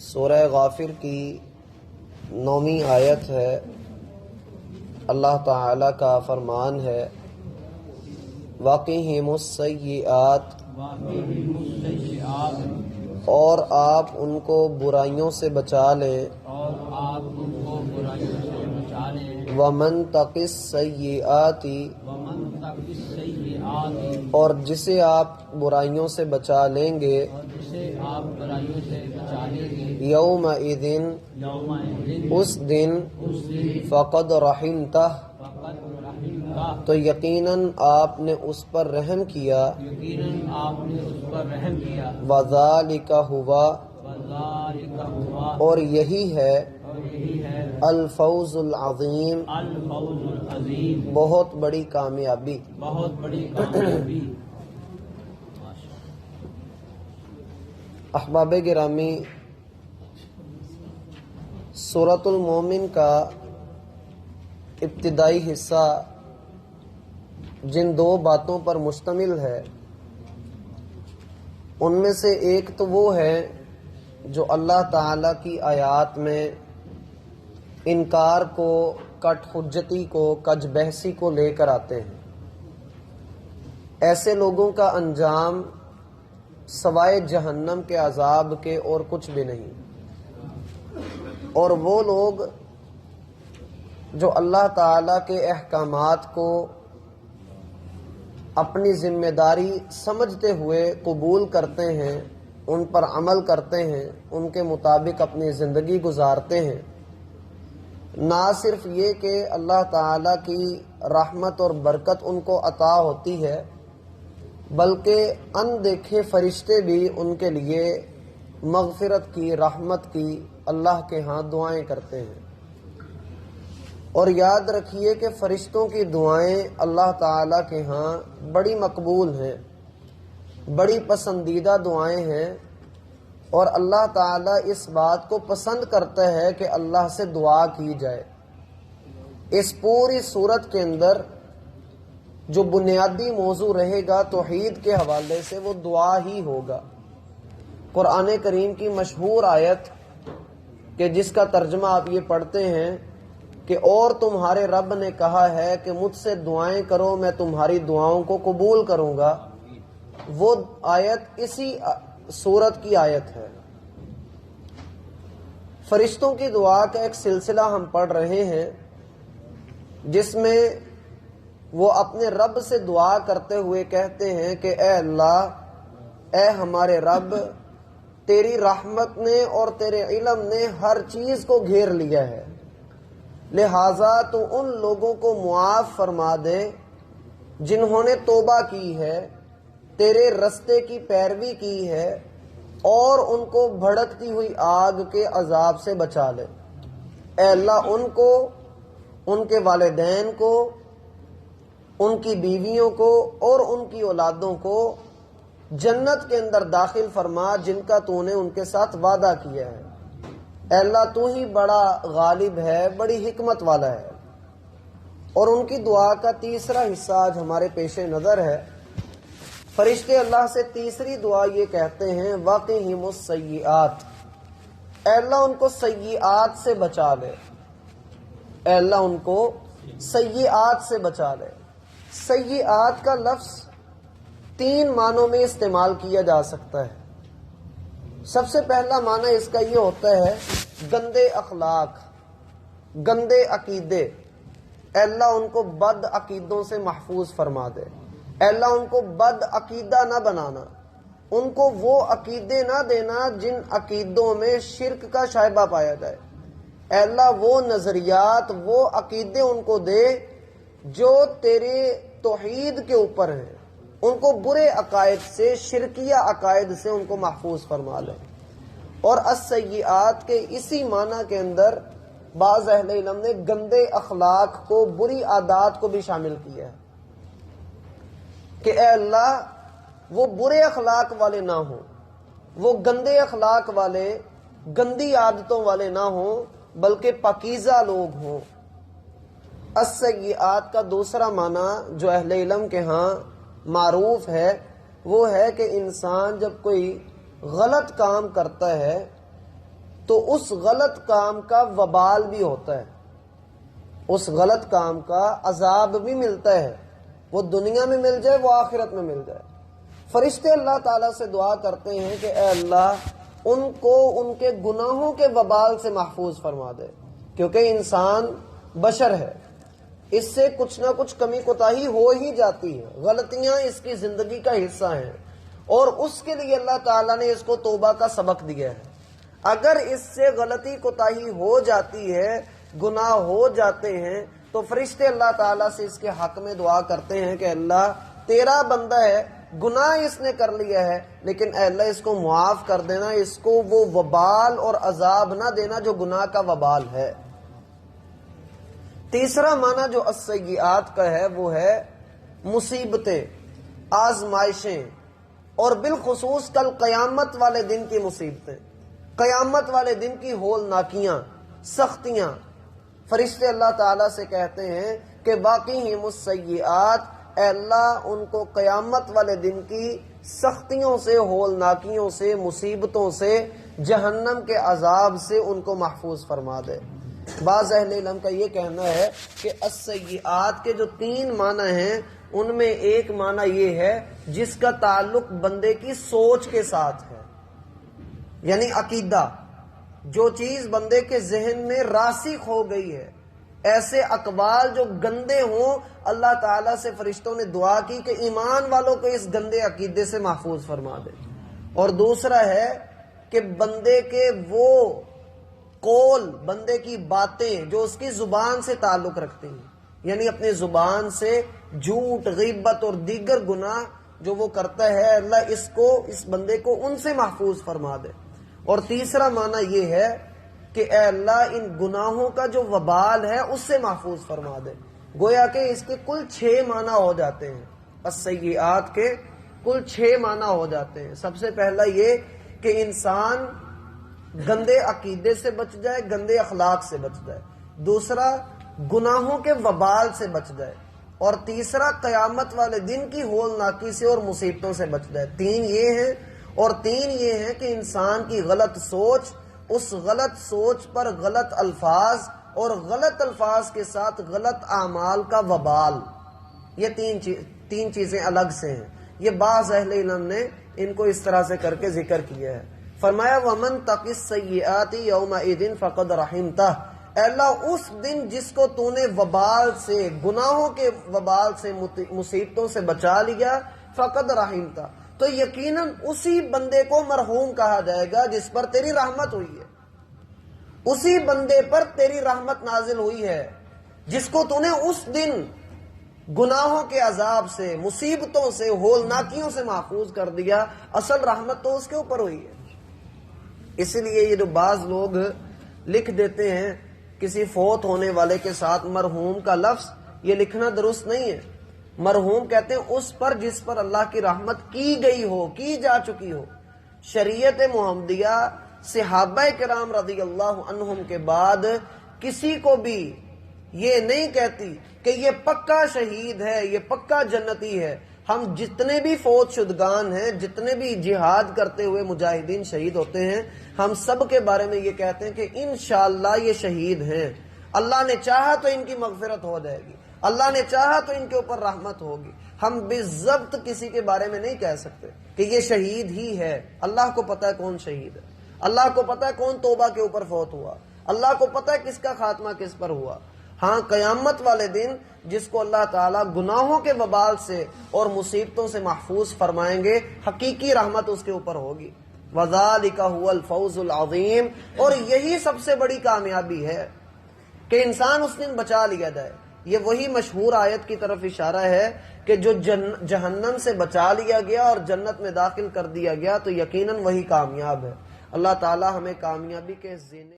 سورہ غافر کی 9ویں آیت ہے۔ اللہ تعالی کا فرمان ہے وَقِهِمُ السَّيِّئَاتِ، اور آپ ان کو برائیوں سے بچا لیں۔ وَمَن تَقِ السَّيِّئَاتِ، اور جسے آپ برائیوں سے بچا لیں گے، یومئذ، اس دن، فقد رحمتہ، تو یقیناً آپ نے اس پر رحم کیا۔ وَذَلِكَ هُوَ، اور یہی ہے الفوز العظیم، بہت بڑی کامیابی۔ احباب گرامی، سورۃ المومن کا ابتدائی حصہ جن 2 باتوں پر مشتمل ہے، ان میں سے ایک تو وہ ہے جو اللہ تعالی کی آیات میں انکار کو، کٹ حجتی کو، کج بحثی کو لے کر آتے ہیں۔ ایسے لوگوں کا انجام سوائے جہنم کے عذاب کے اور کچھ بھی نہیں۔ اور وہ لوگ جو اللہ تعالی کے احکامات کو اپنی ذمہ داری سمجھتے ہوئے قبول کرتے ہیں، ان پر عمل کرتے ہیں، ان کے مطابق اپنی زندگی گزارتے ہیں، نہ صرف یہ کہ اللہ تعالی کی رحمت اور برکت ان کو عطا ہوتی ہے، بلکہ اندیکھے فرشتے بھی ان کے لیے مغفرت کی، رحمت کی اللہ کے ہاں دعائیں کرتے ہیں۔ اور یاد رکھیے کہ فرشتوں کی دعائیں اللہ تعالی کے ہاں بڑی مقبول ہیں، بڑی پسندیدہ دعائیں ہیں، اور اللہ تعالی اس بات کو پسند کرتا ہے کہ اللہ سے دعا کی جائے۔ اس پوری صورت کے اندر جو بنیادی موضوع رہے گا توحید کے حوالے سے، وہ دعا ہی ہوگا۔ قرآن کریم کی مشہور آیت کہ جس کا ترجمہ آپ یہ پڑھتے ہیں کہ اور تمہارے رب نے کہا ہے کہ مجھ سے دعائیں کرو، میں تمہاری دعاؤں کو قبول کروں گا، وہ آیت اسی سورت کی آیت ہے۔ فرشتوں کی دعا کا ایک سلسلہ ہم پڑھ رہے ہیں، جس میں وہ اپنے رب سے دعا کرتے ہوئے کہتے ہیں کہ اے اللہ، اے ہمارے رب، تیری رحمت نے اور تیرے علم نے ہر چیز کو گھیر لیا ہے، لہٰذا تو ان لوگوں کو معاف فرما دے جنہوں نے توبہ کی ہے، تیرے رستے کی پیروی کی ہے، اور ان کو بھڑکتی ہوئی آگ کے عذاب سے بچا لے۔ اے اللہ، ان کو، ان کے والدین کو، ان کی بیویوں کو اور ان کی اولادوں کو جنت کے اندر داخل فرما جن کا تو نے ان کے ساتھ وعدہ کیا ہے۔ اے اللہ، تو ہی بڑا غالب ہے، بڑی حکمت والا ہے۔ اور ان کی دعا کا تیسرا حصہ آج ہمارے پیش نظر ہے۔ فرشتے اللہ سے تیسری دعا یہ کہتے ہیں وَقِهِمُ السَّيِّئَاتِ، اے اللہ ان کو سیئات سے بچا لے۔ اے اللہ ان کو سیئات سے بچا لے۔ سیئات کا لفظ 3 معنوں میں استعمال کیا جا سکتا ہے۔ سب سے پہلا معنی اس کا یہ ہوتا ہے گندے اخلاق، گندے عقیدے۔ اے اللہ ان کو بد عقیدوں سے محفوظ فرما دے۔ اے اللہ ان کو بد عقیدہ نہ بنانا، ان کو وہ عقیدے نہ دینا جن عقیدوں میں شرک کا شائبہ پایا جائے۔ اے اللہ وہ نظریات، وہ عقیدے ان کو دے جو تیرے توحید کے اوپر ہیں، ان کو برے عقائد سے، شرکیہ عقائد سے ان کو محفوظ فرما لے۔ اور السیئات کے اسی معنی کے اندر بعض اہل علم نے گندے اخلاق کو، بری عادات کو بھی شامل کیا ہے کہ اے اللہ وہ برے اخلاق والے نہ ہوں، وہ گندے اخلاق والے، گندی عادتوں والے نہ ہوں، بلکہ پاکیزہ لوگ ہوں۔ السیئات کا دوسرا معنی جو اہل علم کے ہاں معروف ہے وہ ہے کہ انسان جب کوئی غلط کام کرتا ہے تو اس غلط کام کا وبال بھی ہوتا ہے، اس غلط کام کا عذاب بھی ملتا ہے، وہ دنیا میں مل جائے، وہ آخرت میں مل جائے۔ فرشتے اللہ تعالیٰ سے دعا کرتے ہیں کہ اے اللہ ان کو ان کے گناہوں کے وبال سے محفوظ فرما دے، کیونکہ انسان بشر ہے، اس سے کچھ نہ کچھ کمی کوتاہی ہو ہی جاتی ہے، غلطیاں اس کی زندگی کا حصہ ہیں، اور اس کے لیے اللہ تعالیٰ نے اس کو توبہ کا سبق دیا ہے۔ اگر اس سے غلطی کوتاہی ہو جاتی ہے، گناہ ہو جاتے ہیں، تو فرشتے اللہ تعالیٰ سے اس کے حق میں دعا کرتے ہیں کہ اللہ تیرا بندہ ہے، گناہ اس نے کر لیا ہے، لیکن اے اللہ اس کو معاف کر دینا، اس کو وہ وبال اور عذاب نہ دینا جو گناہ کا وبال ہے۔ تیسرا معنی جو السیئات کا ہے وہ ہے مصیبتیں، آزمائشیں، اور بالخصوص کل قیامت والے دن کی مصیبتیں، قیامت والے دن کی ہولناکیاں، سختیاں۔ فرشتے اللہ تعالیٰ سے کہتے ہیں کہ باقی ہی السیئات، اے اللہ ان کو قیامت والے دن کی سختیوں سے، ہولناکیوں سے، مصیبتوں سے، جہنم کے عذاب سے ان کو محفوظ فرما دے۔ بعض اہل علم کا یہ کہنا ہے کہ السیئات کے جو 3 معنی ہیں ان میں ایک معنی یہ ہے جس کا تعلق بندے کی سوچ کے ساتھ ہے، یعنی عقیدہ، جو چیز بندے کے ذہن میں راسخ ہو گئی ہے، ایسے اقوال جو گندے ہوں، اللہ تعالیٰ سے فرشتوں نے دعا کی کہ ایمان والوں کو اس گندے عقیدے سے محفوظ فرما دے۔ اور دوسرا ہے کہ بندے کے وہ قول، بندے کی باتیں جو اس کی زبان سے تعلق رکھتی ہیں، یعنی اپنی زبان سے جھوٹ، غیبت اور دیگر گناہ جو وہ کرتا ہے، اللہ اس بندے کو ان سے محفوظ فرما دے۔ اور تیسرا معنی یہ ہے کہ اے اللہ ان گناہوں کا جو وبال ہے اس سے محفوظ فرما دے۔ گویا کہ اس کے کل 6 معنی ہو جاتے ہیں، السیئات کے کل 6 معنی ہو جاتے ہیں۔ سب سے پہلا یہ کہ انسان گندے عقیدے سے بچ جائے، گندے اخلاق سے بچ جائے، دوسرا گناہوں کے وبال سے بچ جائے، اور تیسرا قیامت والے دن کی ہولناکی سے اور مصیبتوں سے بچ جائے۔ 3 یہ ہیں، اور 3 یہ ہیں کہ انسان کی غلط سوچ، اس غلط سوچ پر غلط الفاظ، اور غلط الفاظ کے ساتھ غلط اعمال کا وبال، یہ 3 چیزیں الگ سے ہیں۔ یہ بعض اہل علم نے ان کو اس طرح سے کر کے ذکر کیا ہے۔ فرمایا وَمَن تَقِ السَّيِّئَاتِ يَوْمَئِذٍ فَقَدْ رَحِمْتَهُ، اے اللہ اس دن جس کو تو نے وبال سے، گناہوں کے وبال سے، مصیبتوں سے بچا لیا، فقد رحمتہ، تو یقیناً اسی بندے کو مرحوم کہا جائے گا جس پر تیری رحمت ہوئی ہے، اسی بندے پر تیری رحمت نازل ہوئی ہے، جس کو تو نے اس دن گناہوں کے عذاب سے، مصیبتوں سے، ہولناکیوں سے محفوظ کر دیا۔ اصل رحمت تو اس کے اوپر ہوئی ہے۔ اسی لیے یہ جو بعض لوگ لکھ دیتے ہیں کسی فوت ہونے والے کے ساتھ مرحوم کا لفظ، یہ لکھنا درست نہیں ہے۔ مرحوم کہتے ہیں اس پر جس پر اللہ کی رحمت کی گئی ہو، کی جا چکی ہو۔ شریعت محمدیہ صحابہ کرام رضی اللہ عنہم کے بعد کسی کو بھی یہ نہیں کہتی کہ یہ پکا شہید ہے، یہ پکا جنتی ہے۔ ہم جتنے بھی فوت شدگان ہیں، جتنے بھی جہاد کرتے ہوئے مجاہدین شہید ہوتے ہیں، ہم سب کے بارے میں یہ کہتے ہیں کہ انشاءاللہ یہ شہید ہیں، اللہ نے چاہا تو ان کی مغفرت ہو جائے گی، اللہ نے چاہا تو ان کے اوپر رحمت ہوگی۔ ہم بالضبط کسی کے بارے میں نہیں کہہ سکتے کہ یہ شہید ہی ہے۔ اللہ کو پتہ ہے کون شہید ہے، اللہ کو پتہ ہے کون توبہ کے اوپر فوت ہوا، اللہ کو پتہ ہے کس کا خاتمہ کس پر ہوا۔ ہاں قیامت والے دن جس کو اللہ تعالیٰ گناہوں کے وبال سے اور مصیبتوں سے محفوظ فرمائیں گے، حقیقی رحمت اس کے اوپر ہوگی۔ وَذَلِكَ هُوَ الْفَوْزُ الْعَظِيمُ، اور یہی سب سے بڑی کامیابی ہے کہ انسان اس دن بچا لیا جائے۔ یہ وہی مشہور آیت کی طرف اشارہ ہے کہ جو جہنم سے بچا لیا گیا اور جنت میں داخل کر دیا گیا تو یقیناً وہی کامیاب ہے۔ اللہ تعالیٰ ہمیں کامیابی کے زینے